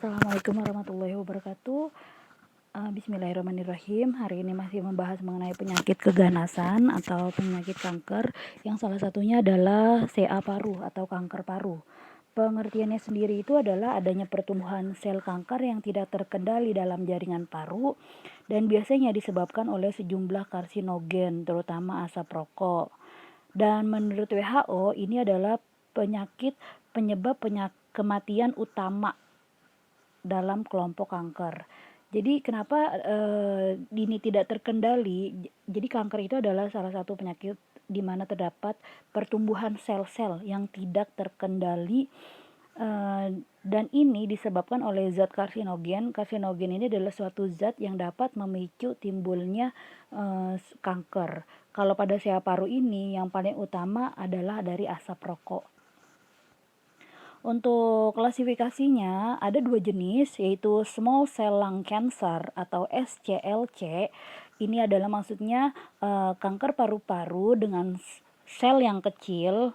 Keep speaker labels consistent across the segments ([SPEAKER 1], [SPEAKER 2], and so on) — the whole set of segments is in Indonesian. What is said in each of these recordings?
[SPEAKER 1] Assalamualaikum warahmatullahi wabarakatuh. Bismillahirrahmanirrahim. Hari ini masih membahas mengenai penyakit keganasan atau penyakit kanker yang salah satunya adalah CA paru atau kanker paru. Pengertiannya sendiri itu adalah adanya pertumbuhan sel kanker yang tidak terkendali dalam jaringan paru dan biasanya disebabkan oleh sejumlah karsinogen, terutama asap rokok. Dan menurut WHO ini adalah penyebab kematian utama dalam kelompok kanker. Jadi kenapa ini tidak terkendali? Jadi kanker itu adalah salah satu penyakit di mana terdapat pertumbuhan sel-sel yang tidak terkendali, dan ini disebabkan oleh zat karsinogen. Karsinogen ini adalah suatu zat yang dapat memicu timbulnya kanker. Kalau pada CA paru ini yang paling utama adalah dari asap rokok. Untuk klasifikasinya ada dua jenis, yaitu small cell lung cancer atau SCLC. Ini adalah maksudnya kanker paru-paru dengan sel yang kecil,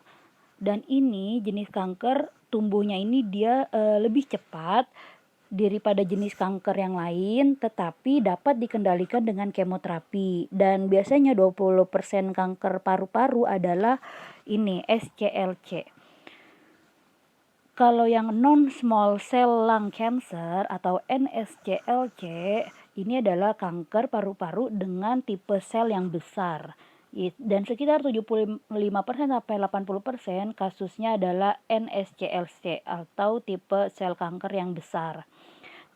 [SPEAKER 1] dan ini jenis kanker tumbuhnya ini dia lebih cepat daripada jenis kanker yang lain, tetapi dapat dikendalikan dengan kemoterapi. Dan biasanya 20% kanker paru-paru adalah ini SCLC. Kalau yang non-small cell lung cancer atau NSCLC, ini adalah kanker paru-paru dengan tipe sel yang besar. Dan sekitar 75% sampai 80% kasusnya adalah NSCLC atau tipe sel kanker yang besar.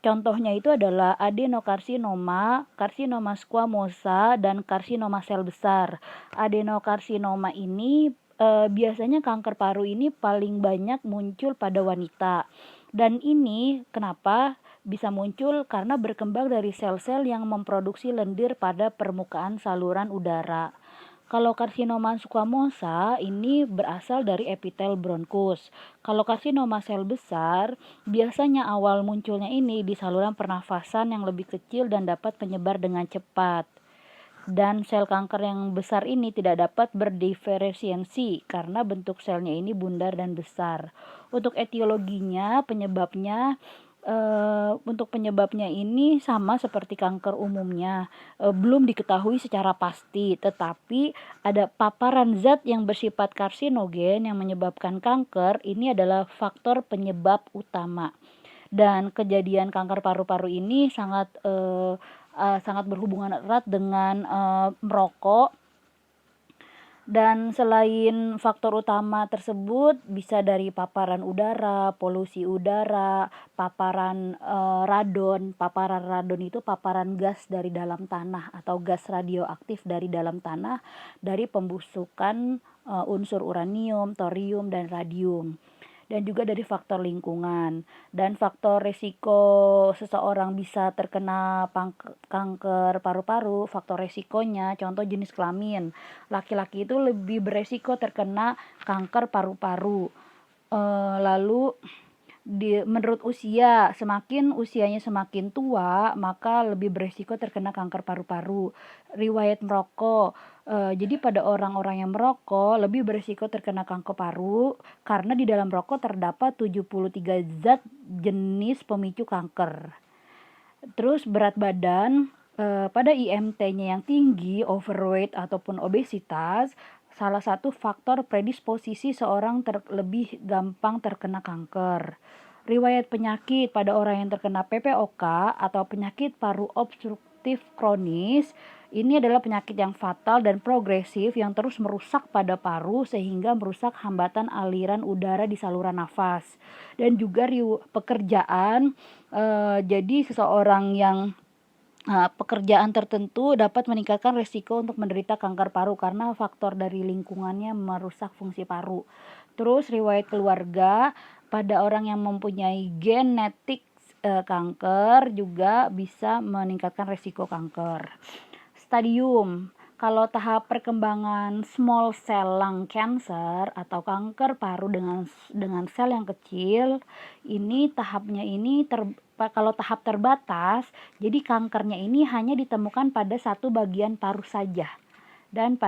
[SPEAKER 1] Contohnya itu adalah adenokarsinoma, karsinoma squamosa, dan karsinoma sel besar. Adenokarsinoma ini biasanya kanker paru ini paling banyak muncul pada wanita. Dan ini kenapa bisa muncul? Karena berkembang dari sel-sel yang memproduksi lendir pada permukaan saluran udara. Kalau karsinoma squamosa ini berasal dari epitel bronkus. Kalau karsinoma sel besar, biasanya awal munculnya ini di saluran pernafasan yang lebih kecil dan dapat menyebar dengan cepat. Dan sel kanker yang besar ini tidak dapat berdiferensiasi karena bentuk selnya ini bundar dan besar. Untuk etiologinya, untuk penyebabnya ini sama seperti kanker umumnya, belum diketahui secara pasti, tetapi ada paparan zat yang bersifat karsinogen yang menyebabkan kanker. Ini adalah faktor penyebab utama. Dan kejadian kanker paru-paru ini sangat berhubungan erat dengan merokok. Dan selain faktor utama tersebut, bisa dari paparan udara, polusi udara, paparan radon. Paparan radon itu paparan gas dari dalam tanah atau gas radioaktif dari dalam tanah dari pembusukan unsur uranium, thorium, dan radium. Dan juga dari faktor lingkungan. Dan faktor resiko seseorang bisa terkena kanker paru-paru, faktor resikonya, contoh jenis kelamin. Laki-laki itu lebih beresiko terkena kanker paru-paru. Lalu menurut usia, semakin usianya semakin tua, maka lebih beresiko terkena kanker paru-paru. Riwayat merokok, jadi pada orang-orang yang merokok lebih beresiko terkena kanker paru karena di dalam rokok terdapat 73 zat jenis pemicu kanker. Terus berat badan, pada IMT-nya yang tinggi, overweight ataupun obesitas, salah satu faktor predisposisi seorang lebih gampang terkena kanker. Riwayat penyakit pada orang yang terkena PPOK atau penyakit paru obstruktif kronis, ini adalah penyakit yang fatal dan progresif yang terus merusak pada paru sehingga merusak hambatan aliran udara di saluran nafas. Dan juga pekerjaan, jadi seseorang yang pekerjaan tertentu dapat meningkatkan risiko untuk menderita kanker paru karena faktor dari lingkungannya merusak fungsi paru. Terus riwayat keluarga pada orang yang mempunyai genetik kanker juga bisa meningkatkan risiko kanker. Stadium, kalau tahap perkembangan small cell lung cancer atau kanker paru dengan sel yang kecil, ini tahapnya ini kalau tahap terbatas, jadi kankernya ini hanya ditemukan pada satu bagian paru saja. Dan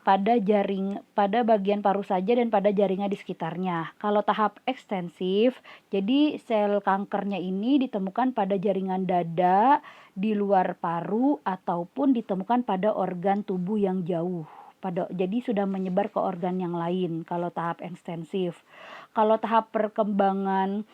[SPEAKER 1] pada bagian paru saja dan pada jaringan di sekitarnya. Kalau tahap ekstensif, jadi sel kankernya ini ditemukan pada jaringan dada, di luar paru, ataupun ditemukan pada organ tubuh yang jauh. Jadi sudah menyebar ke organ yang lain kalau tahap ekstensif. Kalau tahap perkembangan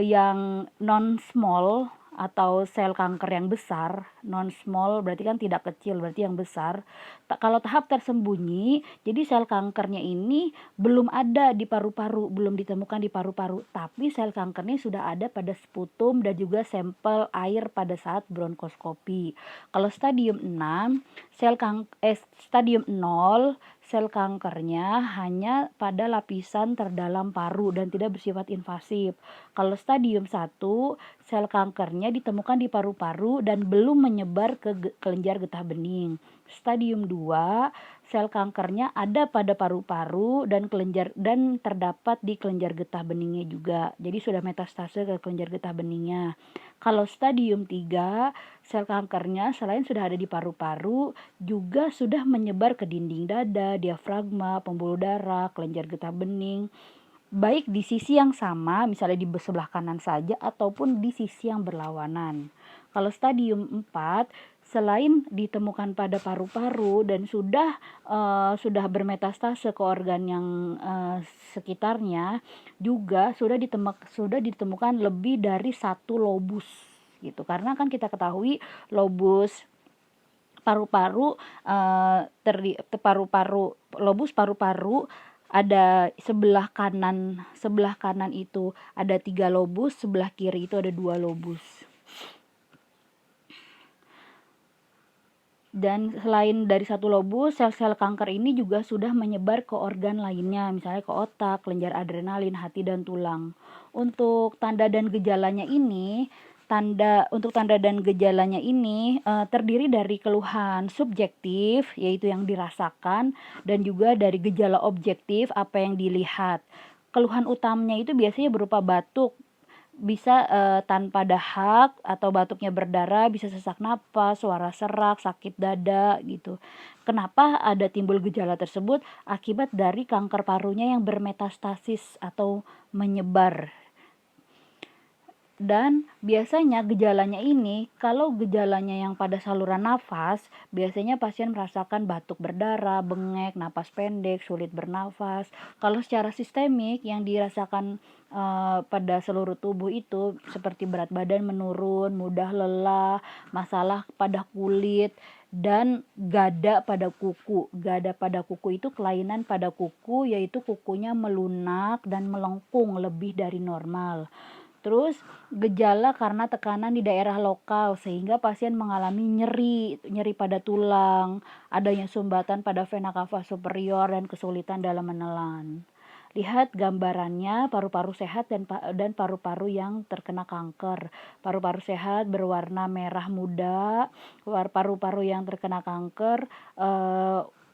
[SPEAKER 1] yang non-small atau sel kanker yang besar, non-small berarti kan tidak kecil, berarti yang besar. Kalau tahap tersembunyi, jadi sel kankernya ini belum ada di paru-paru, belum ditemukan di paru-paru, tapi sel kankernya sudah ada pada sputum dan juga sampel air pada saat bronkoskopi. Kalau stadium 6, stadium 0, sel kankernya hanya pada lapisan terdalam paru dan tidak bersifat invasif. Kalau stadium 1, sel kankernya ditemukan di paru-paru dan belum menyebar ke kelenjar getah bening. Stadium 2, sel kankernya ada pada paru-paru dan terdapat di kelenjar getah beningnya juga. Jadi sudah metastase ke kelenjar getah beningnya. Kalau stadium 3, sel kankernya selain sudah ada di paru-paru, juga sudah menyebar ke dinding dada, diafragma, pembuluh darah, kelenjar getah bening, baik di sisi yang sama, misalnya di sebelah kanan saja, ataupun di sisi yang berlawanan. Kalau stadium 4, selain ditemukan pada paru-paru dan sudah bermetastase ke organ yang sekitarnya, juga sudah ditemukan lebih dari satu lobus gitu. Karena kan kita ketahui lobus lobus paru-paru ada sebelah kanan itu ada 3 lobus, sebelah kiri itu ada 2 lobus. Dan selain dari satu lobus, sel-sel kanker ini juga sudah menyebar ke organ lainnya, misalnya ke otak, kelenjar adrenalin, hati, dan tulang. Untuk tanda dan gejalanya ini, terdiri dari keluhan subjektif, yaitu yang dirasakan, dan juga dari gejala objektif, apa yang dilihat. Keluhan utamanya itu biasanya berupa batuk, bisa tanpa dahak atau batuknya berdarah, bisa sesak napas, suara serak, sakit dada gitu. Kenapa ada timbul gejala tersebut? Akibat dari kanker parunya yang bermetastasis atau menyebar. Dan biasanya gejalanya ini, kalau gejalanya yang pada saluran nafas, biasanya pasien merasakan batuk berdarah, bengek, napas pendek, sulit bernafas. Kalau secara sistemik yang dirasakan pada seluruh tubuh itu seperti berat badan menurun, mudah lelah, masalah pada kulit, dan gada pada kuku. Gada pada kuku itu kelainan pada kuku, yaitu kukunya melunak dan melengkung lebih dari normal. Terus gejala karena tekanan di daerah lokal sehingga pasien mengalami nyeri pada tulang, adanya sumbatan pada vena cava superior dan kesulitan dalam menelan. Lihat gambarannya paru-paru sehat dan paru-paru yang terkena kanker. Paru-paru sehat berwarna merah muda, paru-paru yang terkena kanker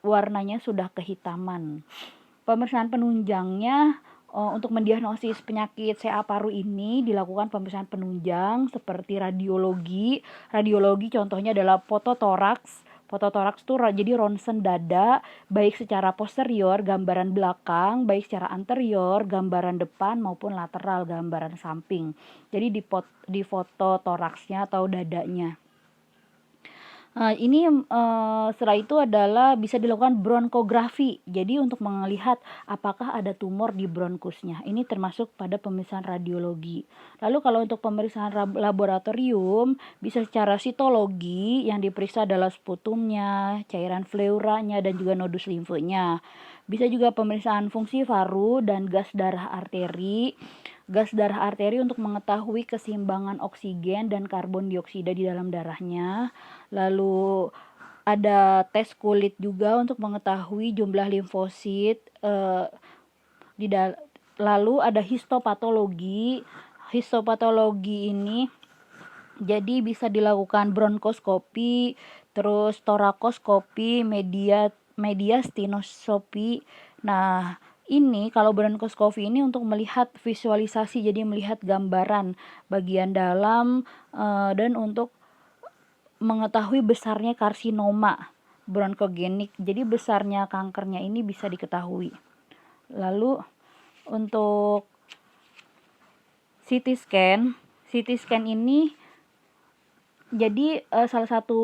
[SPEAKER 1] warnanya sudah kehitaman. Pemeriksaan penunjangnya untuk mendiagnosis penyakit CA paru ini dilakukan pemeriksaan penunjang seperti radiologi. Radiologi contohnya adalah fototoraks. Fototoraks itu jadi ronsen dada, baik secara posterior, gambaran belakang, baik secara anterior, gambaran depan, maupun lateral, gambaran samping. Jadi di fototoraksnya atau dadanya. Ini setelah itu adalah bisa dilakukan bronkografi. Jadi untuk melihat apakah ada tumor di bronkusnya. Ini termasuk pada pemeriksaan radiologi. Lalu kalau untuk pemeriksaan laboratorium bisa secara sitologi, yang diperiksa adalah sputumnya, cairan pleuranya, dan juga nodus limfenya. Bisa juga pemeriksaan fungsi paru dan gas darah arteri. Gas darah arteri untuk mengetahui keseimbangan oksigen dan karbon dioksida di dalam darahnya. Lalu ada tes kulit juga untuk mengetahui jumlah limfosit. Lalu ada histopatologi. Histopatologi ini jadi bisa dilakukan bronkoskopi, terus torakoskopi, mediastinoskopi. Nah, ini kalau bronkoskopi ini untuk melihat visualisasi, jadi melihat gambaran bagian dalam dan untuk mengetahui besarnya karsinoma bronkogenik. Jadi besarnya kankernya ini bisa diketahui. Lalu untuk CT scan ini jadi salah satu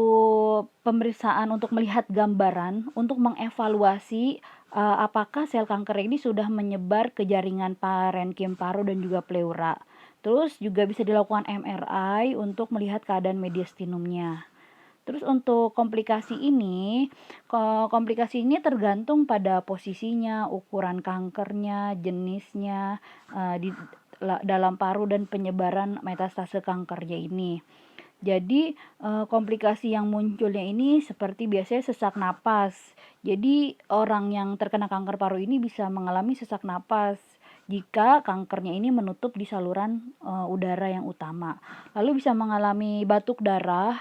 [SPEAKER 1] pemeriksaan untuk melihat gambaran untuk mengevaluasi apakah sel kanker ini sudah menyebar ke jaringan parenkim paru dan juga pleura. Terus juga bisa dilakukan MRI untuk melihat keadaan mediastinumnya. Terus untuk komplikasi ini tergantung pada posisinya, ukuran kankernya, jenisnya di dalam paru dan penyebaran metastase kankernya ini. Jadi komplikasi yang munculnya ini seperti biasanya sesak napas. Jadi orang yang terkena kanker paru ini bisa mengalami sesak napas jika kankernya ini menutup di saluran udara yang utama. Lalu bisa mengalami batuk darah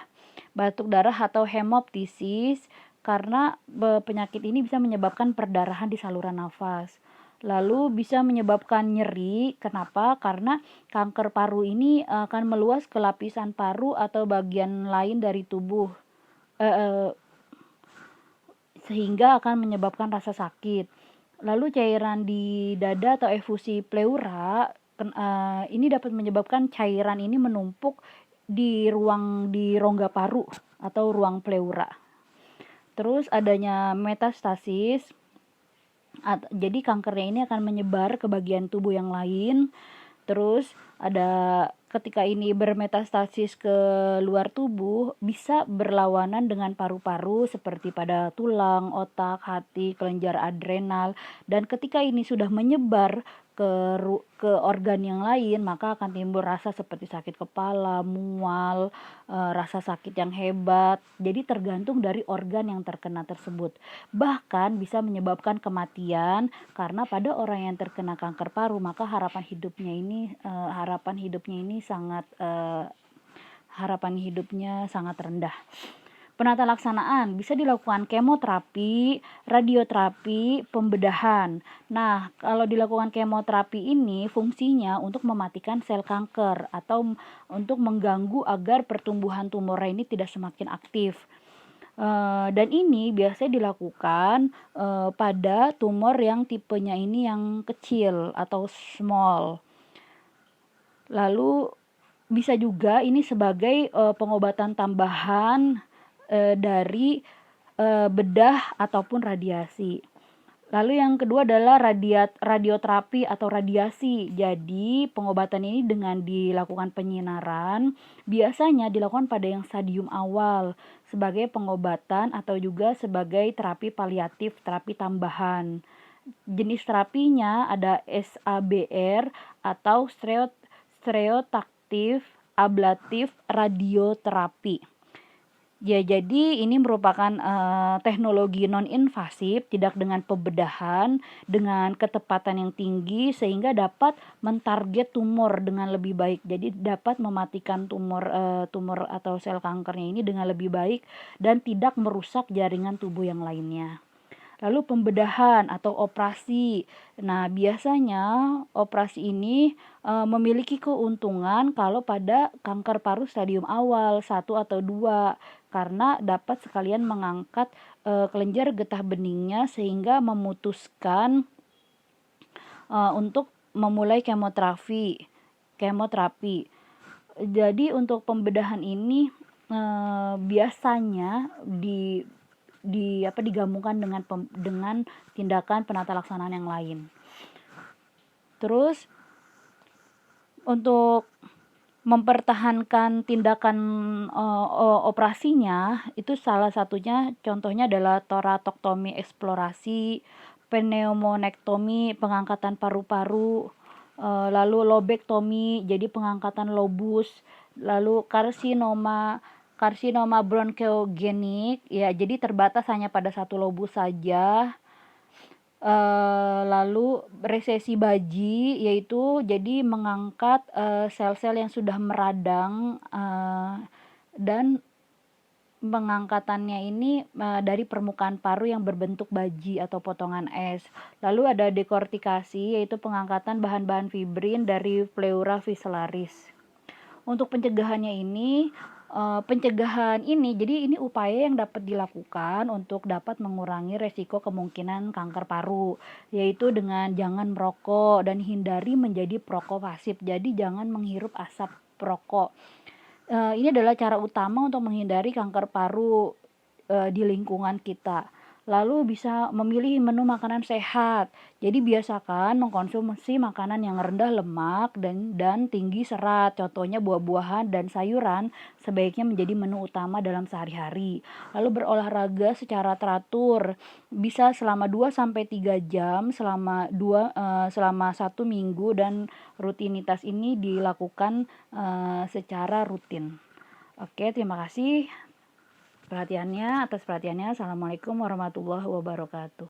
[SPEAKER 1] atau hemoptisis karena penyakit ini bisa menyebabkan perdarahan di saluran nafas. Lalu bisa menyebabkan nyeri. Kenapa? Karena kanker paru ini akan meluas ke lapisan paru atau bagian lain dari tubuh, sehingga akan menyebabkan rasa sakit. Lalu cairan di dada atau efusi pleura ini dapat menyebabkan cairan ini menumpuk di rongga paru atau ruang pleura. Terus adanya metastasis. Jadi kankernya ini akan menyebar ke bagian tubuh yang lain. Terus ketika ini bermetastasis ke luar tubuh bisa berlawanan dengan paru-paru seperti pada tulang, otak, hati, kelenjar adrenal, dan ketika ini sudah menyebar ke organ yang lain maka akan timbul rasa seperti sakit kepala, mual, rasa sakit yang hebat. Jadi tergantung dari organ yang terkena tersebut. Bahkan bisa menyebabkan kematian karena pada orang yang terkena kanker paru maka harapan hidupnya sangat rendah. Penata laksanaan bisa dilakukan kemoterapi, radioterapi, pembedahan. Nah, kalau dilakukan kemoterapi ini fungsinya untuk mematikan sel kanker atau untuk mengganggu agar pertumbuhan tumor ini tidak semakin aktif. Dan ini biasanya dilakukan pada tumor yang tipenya ini yang kecil atau small. Lalu bisa juga ini sebagai pengobatan tambahan dari bedah ataupun radiasi. Lalu yang kedua adalah radioterapi atau radiasi. Jadi pengobatan ini dengan dilakukan penyinaran biasanya dilakukan pada yang stadium awal sebagai pengobatan atau juga sebagai terapi paliatif, terapi tambahan. Jenis terapinya ada SABR atau stereotaktif ablatif radioterapi. Ya, jadi ini merupakan teknologi non-invasif, tidak dengan pembedahan, dengan ketepatan yang tinggi sehingga dapat mentarget tumor dengan lebih baik. Jadi dapat mematikan tumor atau sel kankernya ini dengan lebih baik dan tidak merusak jaringan tubuh yang lainnya. Lalu pembedahan atau operasi. Nah, biasanya operasi ini memiliki keuntungan kalau pada kanker paru stadium awal 1 atau 2 karena dapat sekalian mengangkat kelenjar getah beningnya sehingga memutuskan untuk memulai kemoterapi. Jadi untuk pembedahan ini biasanya digabungkan dengan tindakan penata laksanaan yang lain. Terus untuk mempertahankan tindakan operasinya itu salah satunya contohnya adalah torakektomi eksplorasi, pneumonektomi, pengangkatan paru-paru, lalu lobektomi, jadi pengangkatan lobus, lalu karsinoma bronkogenik, ya jadi terbatas hanya pada satu lobus saja. Lalu resesi baji, yaitu jadi mengangkat sel-sel yang sudah meradang dan pengangkatannya ini dari permukaan paru yang berbentuk baji atau potongan es. Lalu ada dekortikasi, yaitu pengangkatan bahan-bahan fibrin dari pleura visceralis. Untuk pencegahannya ini pencegahan ini, jadi ini upaya yang dapat dilakukan untuk dapat mengurangi resiko kemungkinan kanker paru, yaitu dengan jangan merokok dan hindari menjadi perokok pasif. Jadi jangan menghirup asap perokok. Ini adalah cara utama untuk menghindari kanker paru di lingkungan kita. Lalu bisa memilih menu makanan sehat. Jadi biasakan mengkonsumsi makanan yang rendah lemak dan tinggi serat. Contohnya buah-buahan dan sayuran sebaiknya menjadi menu utama dalam sehari-hari. Lalu berolahraga secara teratur. Bisa selama 2 sampai 3 jam selama 1 minggu, dan rutinitas ini dilakukan secara rutin. Oke, terima kasih atas perhatiannya. Assalamualaikum warahmatullahi wabarakatuh.